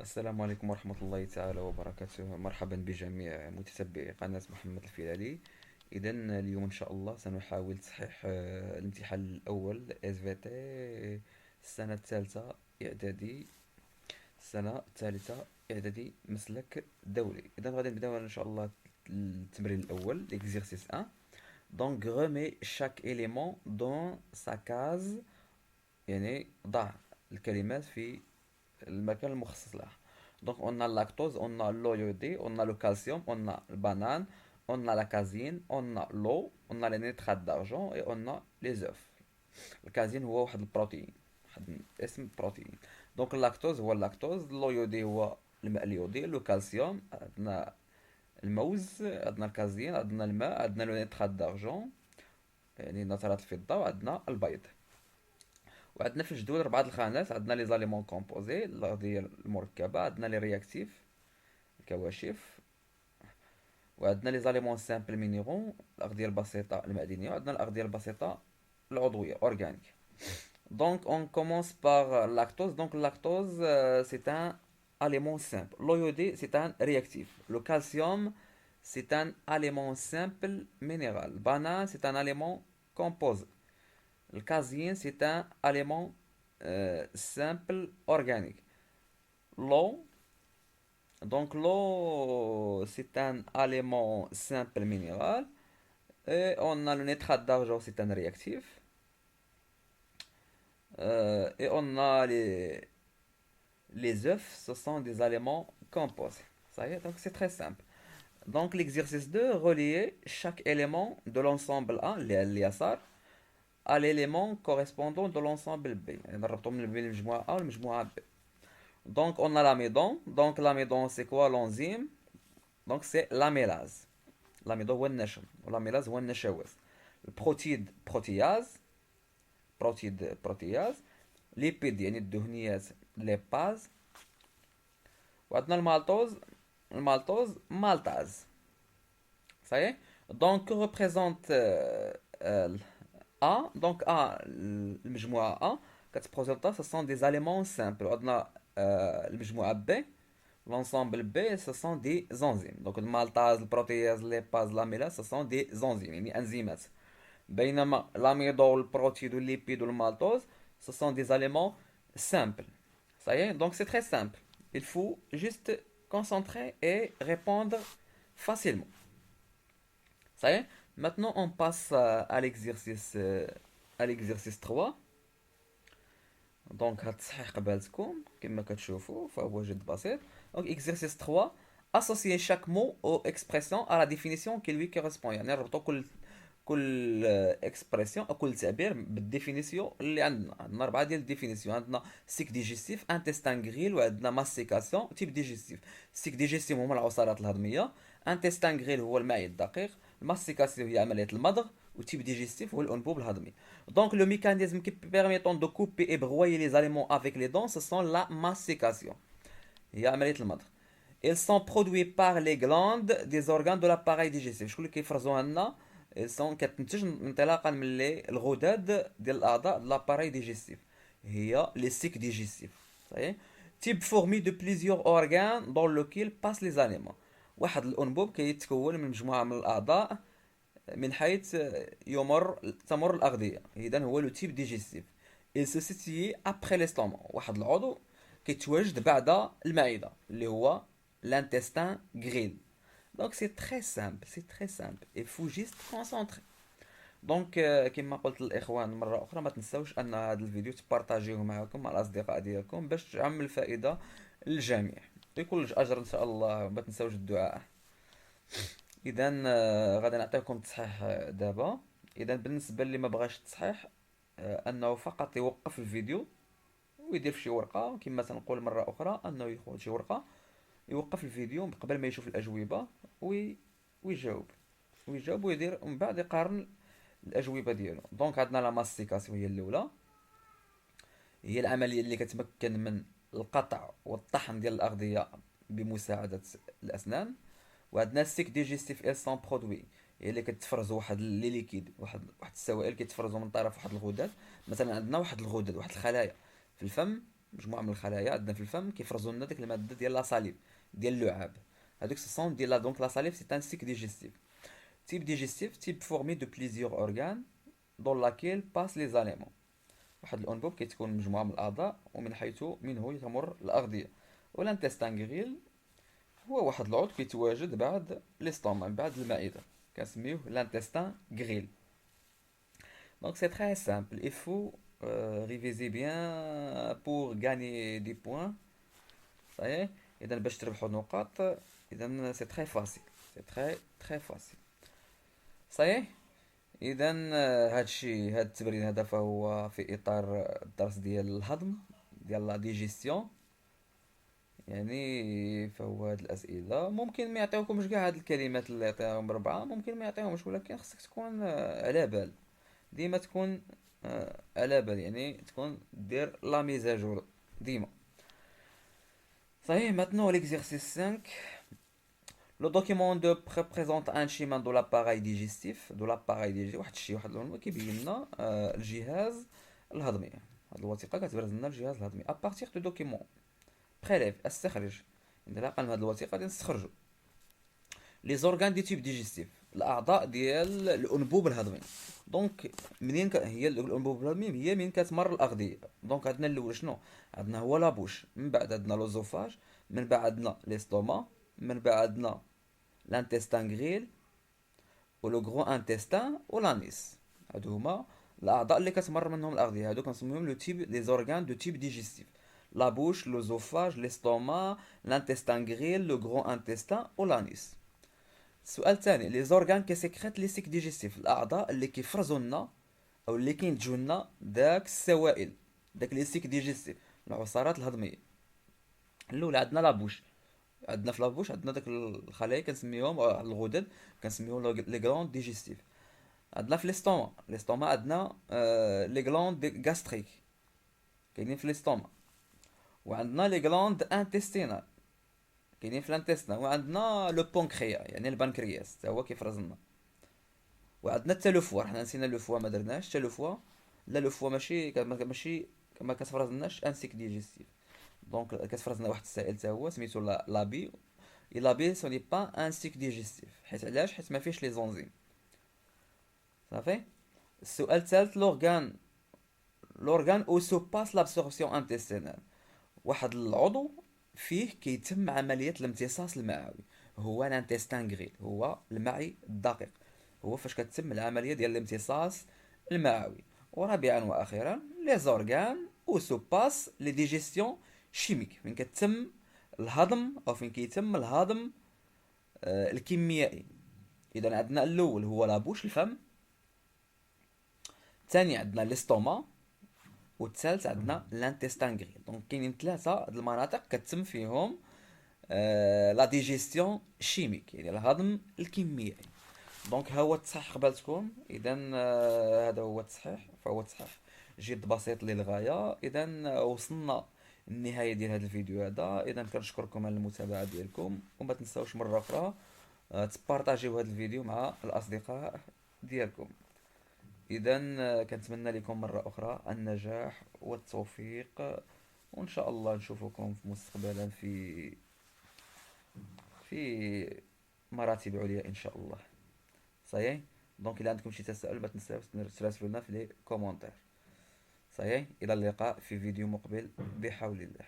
السلام عليكم ورحمة الله تعالى وبركاته. مرحبا بجميع متتبعي قناة محمد الفيلالي. إذا اليوم إن شاء الله سنحاول تصحيح الامتحان الأول SVT السنة الثالثة إعدادي، السنة الثالثة إعدادي مسلك دولي. إذا غادي نبداو إن شاء الله التمرين الأول l'exercice 1. Donc remets chaque élément dans sa case، يعني ضع الكلمات في المكان المخصص لها. Donc on a le lactose, on a l'eau iodée, on a le calcium, on a la banane, on a la caséine, on a l'eau, on a les nitrates d'argent et on a les œufs. الكازين هو واحد البروتين، واحد اسم بروتين. دونك اللاكتوز هو اللاكتوز، لو يودي هو الماء اليودي، لو كالسيوم عندنا الموز، عندنا الكازين، عندنا الماء، عندنا لو نيترات دارجون يعني نترات الفضة، وعندنا البيض. وعندنا في الجدول 4 الخانات، عندنا لي زاليمون كومبوزي الأغذية المركبة، عندنا لي رياكتيف الكواشف، وعندنا لي زاليمون سامبل مينيرون الأغذية البسيطة المعدنية، وعندنا الأغذية البسيطة العضوية أورغانيك. Donc on commence par lactose. Donc lactose c'est un aliment simple. L'eau iodée c'est un réactif. Le calcium c'est un aliment simple minéral. Banane c'est un aliment composé. Le caséine c'est un aliment simple organique. L'eau, donc l'eau c'est un aliment simple minéral. Et on a le nitrate d'argent, c'est un réactif. Et on a les œufs, ce sont des aliments composés. Ça y est, donc c'est très simple. Donc l'exercice 2, relier chaque élément de l'ensemble A, l'IASAR, à l'élément correspondant de l'ensemble B. نربطهم بين المجموعة A والمجموعة B. Donc on a l'amidon. Donc l'amidon c'est quoi l'enzyme? Donc c'est l'amylase. الاميدو هو النشم والاميلاز هو النشويات. البروتيد بروتياز، بروتيد بروتياز. ليبيد يعني الدهنيات ليباز. وعندنا المالتوز، المالتوز مالتاز. صحيح. دونك كو ريبريزونت A. دونك A المجموعة A كتبروزونطا سو سون دي زاليمون سامبل. وعندنا المجموعة B l'ensemble B, ce sont des enzymes. Donc le maltase, le protéase, l'épase, l'amylase, ce sont des enzymes, يعني enzymes. بينما l'amidon, le protéide, le lipide ou le maltose, ce sont des aliments simples. Ça y est, donc c'est très simple. Il faut juste concentrer et répondre facilement. Ça y est, maintenant on passe à l'exercice 3. دونك هاد التصحيح قبالتكم كما كتشوفوا فهو جد بسيط. دونك exercice 3. associer chaque mot ou expression à la définition qui lui correspond. يعني نربطوا كل اكسبرسيون او كل تعبير بالديفينيسيون اللي عندنا 4 ديال الديفينيسيون. عندنا سيك ديجيستيف، انتستان غريل، وعندنا ماستيكاسيون تيب ديجيستيف. سيك ديجيستيف هما العصارات الهضميه، انتستان غريل هو المعي الدقيق، الماستيكاسيون هي عمليه المضغ، وتيب digestif هو الانبوب الهضمي. Donc le mécanisme qui permettant de couper et broyer les aliments avec les dents, ce sont la mastication. هي عملية المضغ. Ils sont produits par les glandes des organes de l'appareil digestif. شكون اللي كيفرزوها لنا؟ Ils sont كتنتج انطلاقا من الغدد ديال الأعضاء de l'appareil digestif. هي les cycles digestifs. صحيح؟ Type formé de plusieurs organes dans lequel passent les aliments. واحد الأنبوب كيتكون من مجموعة من الأعضاء من حيث تمر الأغذية. إذا هو لو تيب ديجيستيف. il se situe après l'estomac. واحد العضو كيتواجد بعد المعدة اللي هو l'intestin grêle. Donc c'est très simple, c'est très simple. Il faut juste concentrer. دونك كما قلت للاخوان مره اخرى، ما تنساوش ان هذا الفيديو تبارطاجيوه معكم مع الاصدقاء ديالكم باش تعم الفائده للجميع. يكون لك اجر ان شاء الله. ما تنساوش الدعاء. اذا غادي نعطيكم التصحيح دابا. اذا بالنسبه اللي ما بغاش التصحيح انه فقط يوقف الفيديو ويدير في شي ورقه، كما تنقول مره اخرى انه ياخذ شي ورقه يوقف الفيديو قبل ما يشوف الاجوبه ويجاوب ويدير ومن بعد يقارن الاجوبه ديالو. دونك عندنا لا ماستيكاسيون هي الاولى، هي العمليه اللي كتمكن من القطع والطحن ديال الاغذيه بمساعده الاسنان. وعندنا السيك ديجيستيف ال سون برودوي، هي اللي كتفرز واحد لي ليكيد، واحد السوائل كيتفرزوا من طرف واحد الغدد. مثلا عندنا واحد الغدد، واحد الخلايا في الفم مجموعه من الخلايا عندنا في الفم كيفرزوا لنا ديك الماده ديال لا ساليف، ديال اللعاب. هذوك سون ديال دونك لا ساليف سي ان سيك ديجيستيف. type digestif type formé de plusieurs organes dans laquelle passent les aliments. واحد الانبوب كتكون مجموعه من الاعضاء ومن حيث منه تمر الاغذيه. والانتستان غريل هو واحد العضو كيتواجد بعد ليستوما، بعد المعده، كنسميوه l'intestin grêle. Donc c'est très simple, il faut réviser bien pour gagner des points. Ça y est, اذا باش تربحوا نقاط، اذا c'est très facile, c'est très très facile. Ça y est. اذا هادشي، هاد التمرين هذا فهو في اطار الدرس ديال الهضم، ديال لا ديجيستيون. يعني فهو هاد الاسئله ممكن ما يعطيوكمش كاع هاد الكلمات اللي عطاهم ربعه، ممكن ما يعطيهمش، ولكن خصك تكون على بال، ديما تكون على بال، يعني تكون دير لا ميزاجور ديما. صحيح. maintenant l'exercice 5. Le document de présente un schéma de l'appareil digestif. واحد الشيء، واحد العنوان كيبين لنا الجهاز الهضمي. هاد الوثيقه كتبرز لنا الجهاز الهضمي ا بارتير دو دوكيمون بريليف، استخرج. انطلاقا من هاد الوثيقه غادي نستخرجوا لي زورغان دي تيب ديجيستيف، الاعضاء ديال الانبوب الهضمي. دونك منين هي الانبوب الهضمي؟ هي منين كتمر الاغذيه. دونك عندنا الاول شنو عندنا؟ هو لابوش، من بعد عندنا لوزوفاج، من بعد عندنا ليستوما، من بعد عندنا l'intestin grêle و لو غرو انتستان و لانيس. هادو هما الاعضاء اللي كتمر منهم الاغذيه، هادو كنسميهم لو تيب لي زورغان دو تيب ديجيستيف: لا بوش، لوزوفاج، ليستوما، لانتستان غريل، لو غرو انتستان و لانيس. السؤال الثاني: لي زورغان كي سيكريت لي سيك ديجيستيف، الاعضاء اللي كيفرزوا لنا او اللي كينتجوا لنا داك السوائل، داك لي سيك ديجيستيف، العصارات الهضميه. الاولى عندنا لا بوش. عندنا في لابوش عندنا داك الخلايا كنسميوهم الغدد، كنسميوهم لي غلاند ديجيستيف. عندنا في ليستوما عندنا لي غلاند غاستريك كاينين في ليستوما. وعندنا لي غلاند انتستينال كاينين في الانتستين. وعندنا لو بونكريا يعني البنكرياس حتى هو كيفرز لنا. وعندنا حتى لو فوا، حنا نسينا لو فوا، ما درناش حتى لو فوا. لا لو فوا ماشي ما كتفرز لناش انسيك ديجيستيف. دونك كتفرز لنا واحد السائل حتى هو سميتو لابي. لابي سو ني با ان سيك ديجيستيف، حيت علاش؟ حيت ما فيهش لي زونزيم. صافي. السؤال الثالث: لورغان او سو باس لابسوربسيون انتستينال، واحد العضو فيه كيتم عملية الامتصاص المعوي، هو الانتستان غريل، هو المعي الدقيق، هو فاش كتتم العملية ديال الامتصاص المعوي. ورابعا واخيرا: لي زورغان او سو باس لي ديجيستيون شيميك، فين كتم الهضم او فين كيتم الهضم الكيميائي. اذا عندنا الاول هو لابوش الفم، الثاني عندنا ليستوما، والثالث عندنا لانتستان غريل. دونك كاينين ثلاثه هاد المناطق كتم فيهم لا ديجيستيون شيميك، يعني الهضم الكيميائي. دونك ها هو التصحيح قبالتكم. اذا هذا هو التصحيح، فهو تصحيح جد بسيط للغايه. اذا وصلنا النهايه ديال هذا الفيديو هذا. اذا كنشكركم على المتابعه ديالكم، وما تنساوش مره اخرى تبارطاجيو هذا الفيديو مع الاصدقاء ديالكم. اذا كنتمنى لكم مره اخرى النجاح والتوفيق، وان شاء الله نشوفكم في مستقبلا في مراتب عليا ان شاء الله. صحيح. دونك اذا عندكم شي تساؤل ما تنساوش تراسلونا في لي كومونتير. صحيح. الى اللقاء في فيديو مقبل بحول الله.